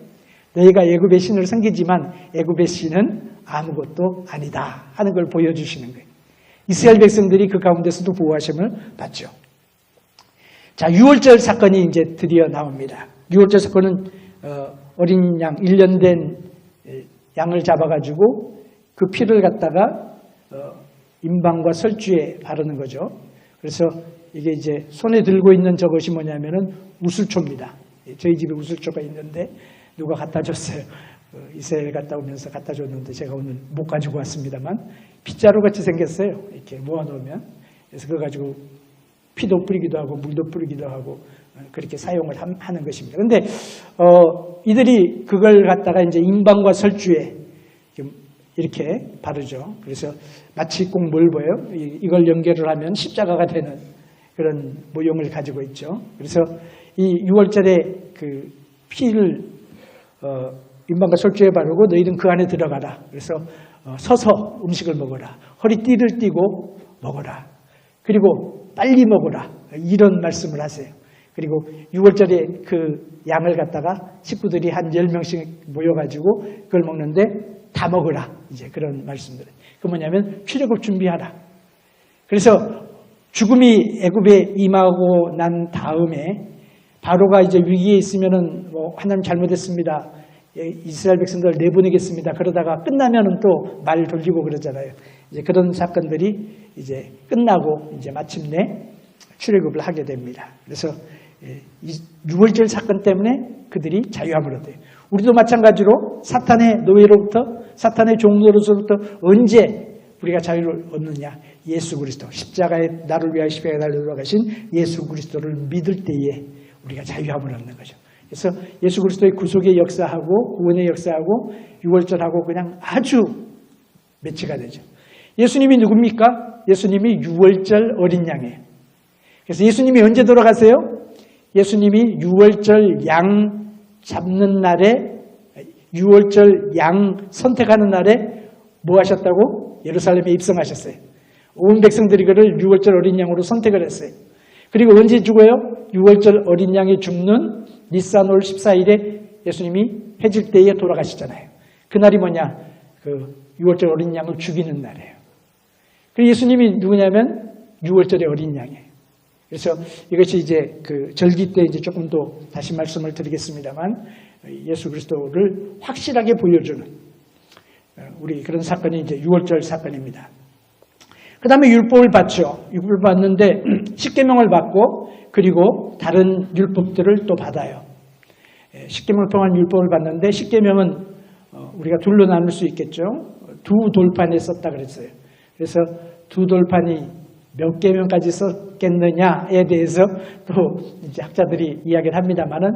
너희가 애굽의 신을 섬기지만 애굽의 신은 아무것도 아니다 하는 걸 보여주시는 거예요. 이스라엘 백성들이 그 가운데서도 보호하심을 받죠. 자, 유월절 사건이 이제 드디어 나옵니다. 유월절 사건은 어린 양, 1년 된 양을 잡아가지고 그 피를 갖다가 임방과 설주에 바르는 거죠. 그래서 이게 이제 손에 들고 있는 저것이 뭐냐면은 우슬초입니다. 저희 집에 우슬초가 있는데 누가 갖다 줬어요. 이스라엘 갔다 오면서 갖다 줬는데 제가 오늘 못 가지고 왔습니다만 빗자루 같이 생겼어요. 이렇게 모아놓으면. 그래서 그거 가지고 피도 뿌리기도 하고 물도 뿌리기도 하고 그렇게 사용을 하는 것입니다. 그런데 이들이 그걸 갖다가 이제 임방과 설주에 이렇게 바르죠. 그래서 마치 꼭 뭘 보여요? 이걸 연결을 하면 십자가가 되는 그런 모형을 가지고 있죠. 그래서 이 6월절에 그 피를 임방과 설주에 바르고 너희는 그 안에 들어가라. 그래서 서서 음식을 먹어라. 허리띠를 띠고 먹어라. 그리고 빨리 먹어라. 이런 말씀을 하세요. 그리고 6월절에 그 양을 갖다가 식구들이 한 10명씩 모여가지고 그걸 먹는데 다 먹어라. 이제 그런 말씀들. 그 뭐냐면 출애굽 준비하라. 그래서 죽음이 애굽에 임하고 난 다음에 바로가 이제 위기에 있으면은 뭐 하나님 잘못했습니다. 이스라엘 백성들 내보내겠습니다. 그러다가 끝나면은 또 말 돌리고 그러잖아요. 이제 그런 사건들이 이제 끝나고 이제 마침내 출애굽을 하게 됩니다. 그래서 6월절 사건 때문에 그들이 자유함을 얻어요. 우리도 마찬가지로 사탄의 노예로부터 사탄의 종노릇으로부터 언제 우리가 자유를 얻느냐? 예수 그리스도 십자가에 나를 위하여 십자가에 달려 돌아가신 예수 그리스도를 믿을 때에 우리가 자유함을 얻는 거죠. 그래서 예수 그리스도의 구속의 역사하고 구원의 역사하고 6월절하고 그냥 아주 매치가 되죠. 예수님이 누굽니까? 예수님이 6월절 어린 양이에요. 그래서 예수님이 언제 돌아가세요? 예수님이 6월절 양 잡는 날에 6월절 양 선택하는 날에 뭐 하셨다고? 예루살렘에 입성하셨어요. 온 백성들이 그를 6월절 어린 양으로 선택을 했어요. 그리고 언제 죽어요? 6월절 어린 양이 죽는 니산월 14일에 예수님이 해질 때에 돌아가시잖아요. 그날이 뭐냐? 그 6월절 어린 양을 죽이는 날이에요. 그리고 예수님이 누구냐면 6월절의 어린 양이에요. 그래서 이것이 이제 그 절기 때 이제 조금 더 다시 말씀을 드리겠습니다만 예수 그리스도를 확실하게 보여주는 우리 그런 사건이 이제 6월절 사건입니다. 그 다음에 율법을 받죠. 율법을 받는데 십계명을 받고 그리고 다른 율법들을 또 받아요. 십계명을 통한 율법을 받는데 십계명은 우리가 둘로 나눌 수 있겠죠. 두 돌판에 썼다 그랬어요. 그래서 두 돌판이 몇 계명까지 썼겠느냐에 대해서 또 이제 학자들이 이야기를 합니다만은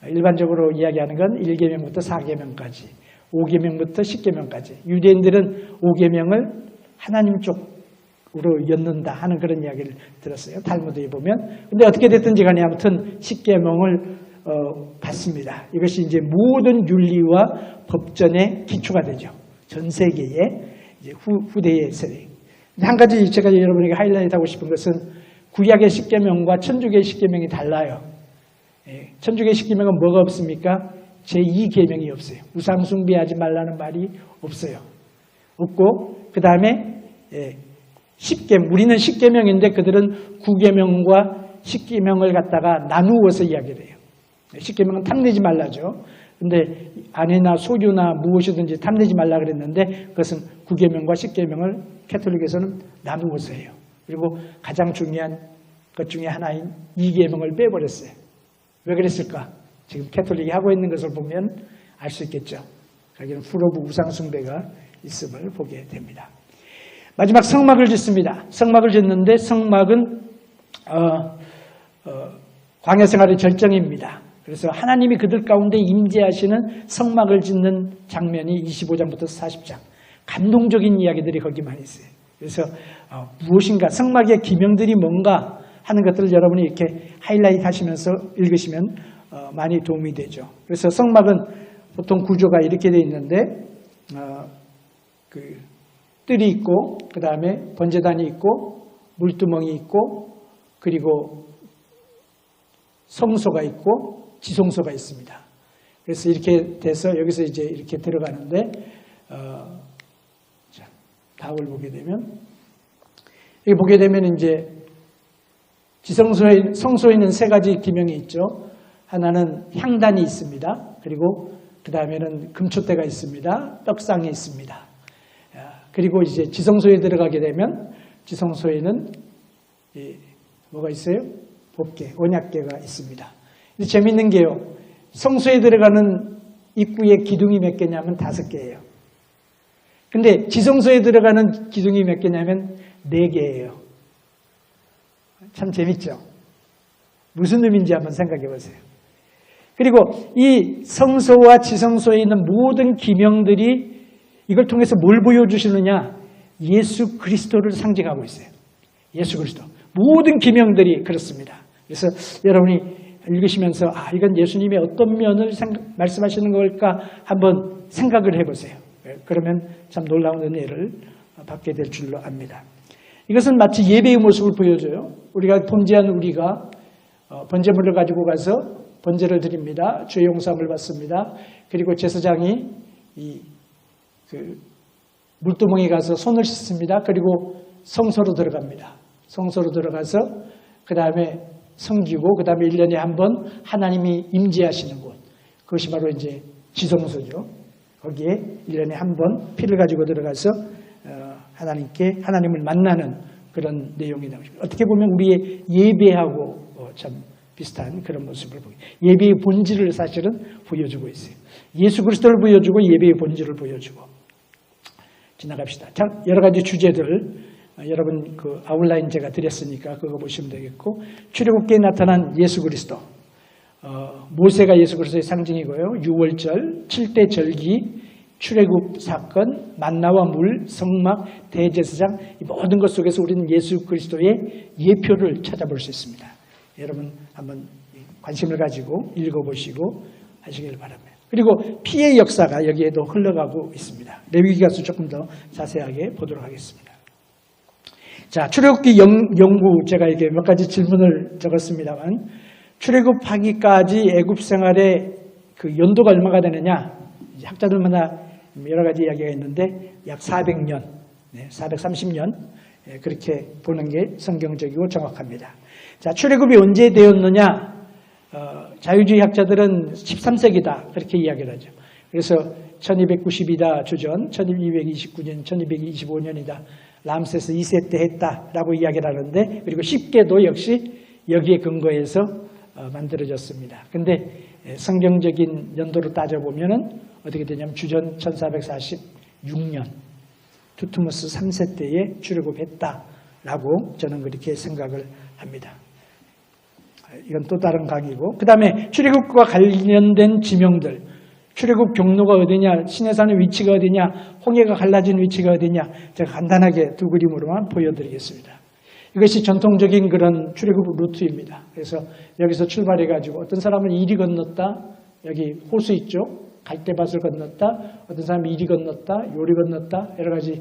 일반적으로 이야기하는 건 1계명부터 4계명까지, 5계명부터 10계명까지. 유대인들은 5계명을 하나님 쪽으로 였는다 하는 그런 이야기를 들었어요. 탈무드에 보면. 근데 어떻게 됐든지 간에 아무튼 10계명을 받습니다. 이것이 이제 모든 윤리와 법전의 기초가 되죠. 전 세계의 이제 후대의 세대. 한 가지 제가 여러분에게 하이라이트 하고 싶은 것은 구약의 십계명과 천주교의 십계명이 달라요. 천주교의 십계명은 뭐가 없습니까? 제2계명이 없어요. 우상 숭배하지 말라는 말이 없어요. 없고 그 다음에 우리는 십계명인데 그들은 9계명과 십계명을 갖다가 나누어서 이야기를 해요. 십계명은 탐내지 말라죠. 근데 아내나 소유나 무엇이든지 탐내지 말라 그랬는데 그것은 9계명과 10계명을 캐톨릭에서는 나누어서 해요. 그리고 가장 중요한 것 중에 하나인 2계명을 빼버렸어요. 왜 그랬을까? 지금 캐톨릭이 하고 있는 것을 보면 알 수 있겠죠. 거기는 풀오브 우상숭배가 있음을 보게 됩니다. 마지막 성막을 짓습니다. 성막을 짓는데 성막은 광야 생활의 절정입니다. 그래서 하나님이 그들 가운데 임재하시는 성막을 짓는 장면이 25장부터 40장. 감동적인 이야기들이 거기 많이 있어요. 그래서 무엇인가 성막의 기명들이 뭔가 하는 것들을 여러분이 이렇게 하이라이트 하시면서 읽으시면 많이 도움이 되죠. 그래서 성막은 보통 구조가 이렇게 되어 있는데 그 뜰이 있고 그 다음에 번제단이 있고 물두멍이 있고 그리고 성소가 있고 지성소가 있습니다. 그래서 이렇게 돼서 여기서 이제 이렇게 들어가는데 자, 다음을 보게 되면 여기 보게 되면 이제 성소에는 세 가지 기명이 있죠. 하나는 향단이 있습니다. 그리고 그 다음에는 금초대가 있습니다. 떡상이 있습니다. 그리고 이제 지성소에 들어가게 되면 지성소에는 뭐가 있어요? 법궤, 언약궤가 있습니다. 근데 재밌는 게요. 성소에 들어가는 입구에 기둥이 몇 개냐면 5개예요. 근데 지성소에 들어가는 기둥이 몇 개냐면 4개예요. 참 재밌죠? 무슨 의미인지 한번 생각해 보세요. 그리고 이 성소와 지성소에 있는 모든 기명들이 이걸 통해서 뭘 보여주시느냐? 예수 그리스도를 상징하고 있어요. 예수 그리스도. 모든 기명들이 그렇습니다. 그래서 여러분이 읽으시면서 이건 예수님의 어떤 면을 말씀하시는 걸까 한번 생각을 해보세요. 그러면 참 놀라운 은혜를 받게 될 줄로 압니다. 이것은 마치 예배의 모습을 보여줘요. 우리가 범죄한 우리가 번제물을 가지고 가서 번제를 드립니다. 죄 용서함을 받습니다. 그리고 제사장이 물두멍에 가서 손을 씻습니다. 그리고 성소로 들어갑니다. 성소로 들어가서 그 다음에 성기고 그 다음에 1년에 한 번 하나님이 임재하시는 곳. 그것이 바로 이제 지성소죠. 거기에 1년에 한 번 피를 가지고 들어가서 하나님을 만나는 그런 내용이 나오죠. 어떻게 보면 우리의 예배하고 참 비슷한 그런 모습을 보여요. 예배의 본질을 사실은 보여주고 있어요. 예수 그리스도를 보여주고 예배의 본질을 보여주고. 지나갑시다. 자, 여러 가지 주제들 여러분 그 아웃라인 제가 드렸으니까 그거 보시면 되겠고, 출애굽기에 나타난 예수 그리스도, 모세가 예수 그리스도의 상징이고요. 6월절, 7대 절기, 출애굽 사건, 만나와 물, 성막, 대제사장, 이 모든 것 속에서 우리는 예수 그리스도의 예표를 찾아볼 수 있습니다. 여러분 한번 관심을 가지고 읽어보시고 하시길 바랍니다. 그리고 피의 역사가 여기에도 흘러가고 있습니다. 레위기가서 조금 더 자세하게 보도록 하겠습니다. 자, 출애굽기 연구 제가 이렇게 몇 가지 질문을 적었습니다만, 출애굽하기까지 애굽 생활의 그 연도가 얼마가 되느냐? 학자들마다 여러 가지 이야기가 있는데 약 400년, 430년 그렇게 보는 게 성경적이고 정확합니다. 자, 출애굽이 언제 되었느냐? 자유주의 학자들은 13세기다 그렇게 이야기를 하죠. 그래서 1290이다 주전, 1229년, 1225년이다. 람세스 2세 때 했다라고 이야기를 하는데, 그리고 십계도 역시 여기에 근거해서 만들어졌습니다. 근데 성경적인 연도로 따져보면은 어떻게 되냐면 주전 1446년 투트모스 3세 때에 출애굽했다라고 저는 그렇게 생각을 합니다. 이건 또 다른 강의고, 그 다음에 출애굽과 관련된 지명들, 출애굽 경로가 어디냐, 시내산의 위치가 어디냐, 홍해가 갈라진 위치가 어디냐, 제가 간단하게 두 그림으로만 보여드리겠습니다. 이것이 전통적인 그런 출애굽 루트입니다. 그래서 여기서 출발해가지고 어떤 사람은 이리 건넜다, 여기 호수 있죠, 갈대밭을 건넜다, 어떤 사람은 이리 건넜다, 요리 건넜다, 여러 가지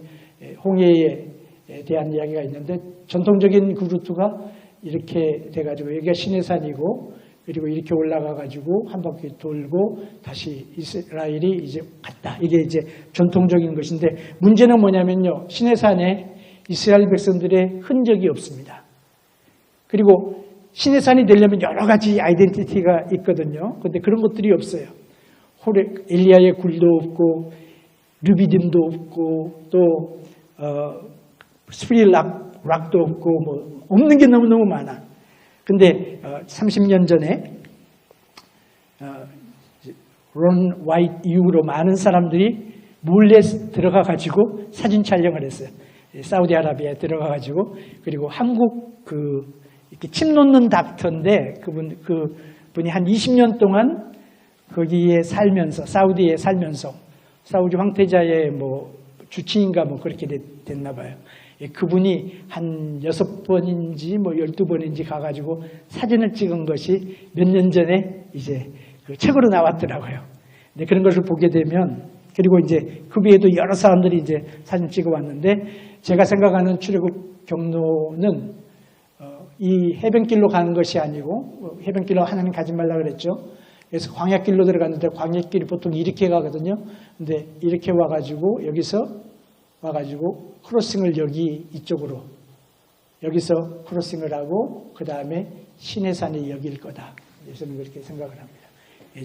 홍해에 대한 이야기가 있는데, 전통적인 그 루트가 이렇게 돼가지고 여기가 시내산이고, 그리고 이렇게 올라가가지고 한 바퀴 돌고 다시 이스라엘이 이제 갔다. 이게 이제 전통적인 것인데, 문제는 뭐냐면요, 시내산에 이스라엘 백성들의 흔적이 없습니다. 그리고 시내산이 되려면 여러 가지 아이덴티티가 있거든요. 그런데 그런 것들이 없어요. 엘리야의 굴도 없고, 르비딤도 없고, 또 스프리 락도 없고, 뭐 없는 게 너무너무 많아. 근데 30년 전에 론 화이트 이후로 많은 사람들이 몰래 들어가 가지고 사진 촬영을 했어요. 사우디아라비아에 들어가 가지고, 그리고 한국 이렇게 침 놓는 닥터인데 그분이 한 20년 동안 거기에 살면서, 사우디에 살면서, 사우디 황태자의 뭐 주치인가 뭐 그렇게 됐나 봐요. 그분이 한 6번인지 뭐 12번인지 가가지고 사진을 찍은 것이 몇 년 전에 이제 그 책으로 나왔더라고요. 근데 그런 것을 보게 되면, 그리고 이제 그 외에도 여러 사람들이 이제 사진 찍어 왔는데, 제가 생각하는 출애굽 경로는 이 해변길로 가는 것이 아니고, 해변길로 하나님 가지 말라 그랬죠. 그래서 광야길로 들어갔는데 광야길이 보통 이렇게 가거든요. 근데 이렇게 와가지고 여기서 와가지고 크로싱을 여기 이쪽으로, 여기서 크로싱을 하고 그 다음에 시내산이 여기일 거다. 저는 그렇게 생각을 합니다.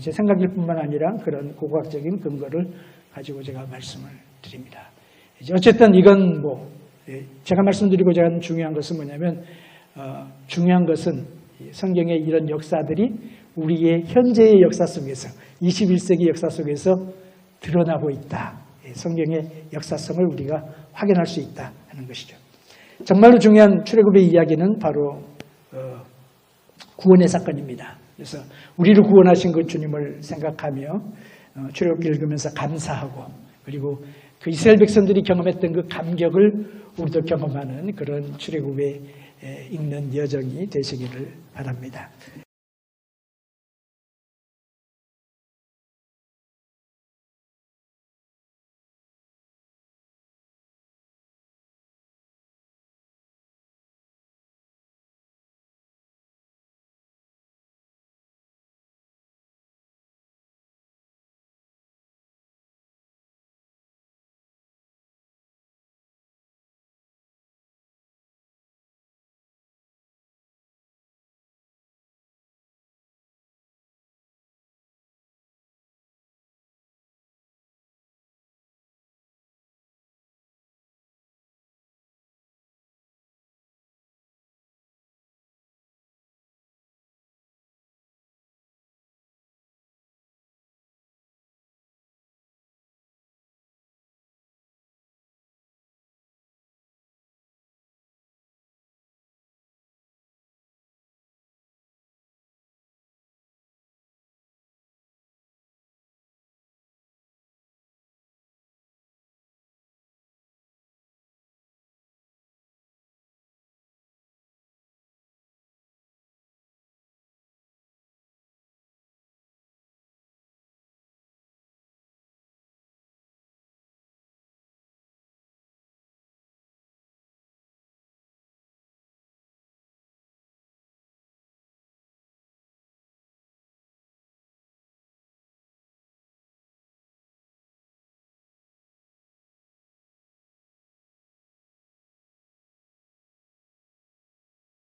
제 생각일 뿐만 아니라 그런 고고학적인 근거를 가지고 제가 말씀을 드립니다. 어쨌든 이건 뭐 제가 말씀드리고자 하는 중요한 것은 뭐냐면, 중요한 것은 성경의 이런 역사들이 우리의 현재의 역사 속에서, 21세기 역사 속에서 드러나고 있다. 성경의 역사성을 우리가 확인할 수 있다 하는 것이죠. 정말로 중요한 출애굽의 이야기는 바로 구원의 사건입니다. 그래서 우리를 구원하신 그 주님을 생각하며 출애굽기 읽으면서 감사하고, 그리고 그 이스라엘 백성들이 경험했던 그 감격을 우리도 경험하는 그런 출애굽에 읽는 여정이 되시기를 바랍니다.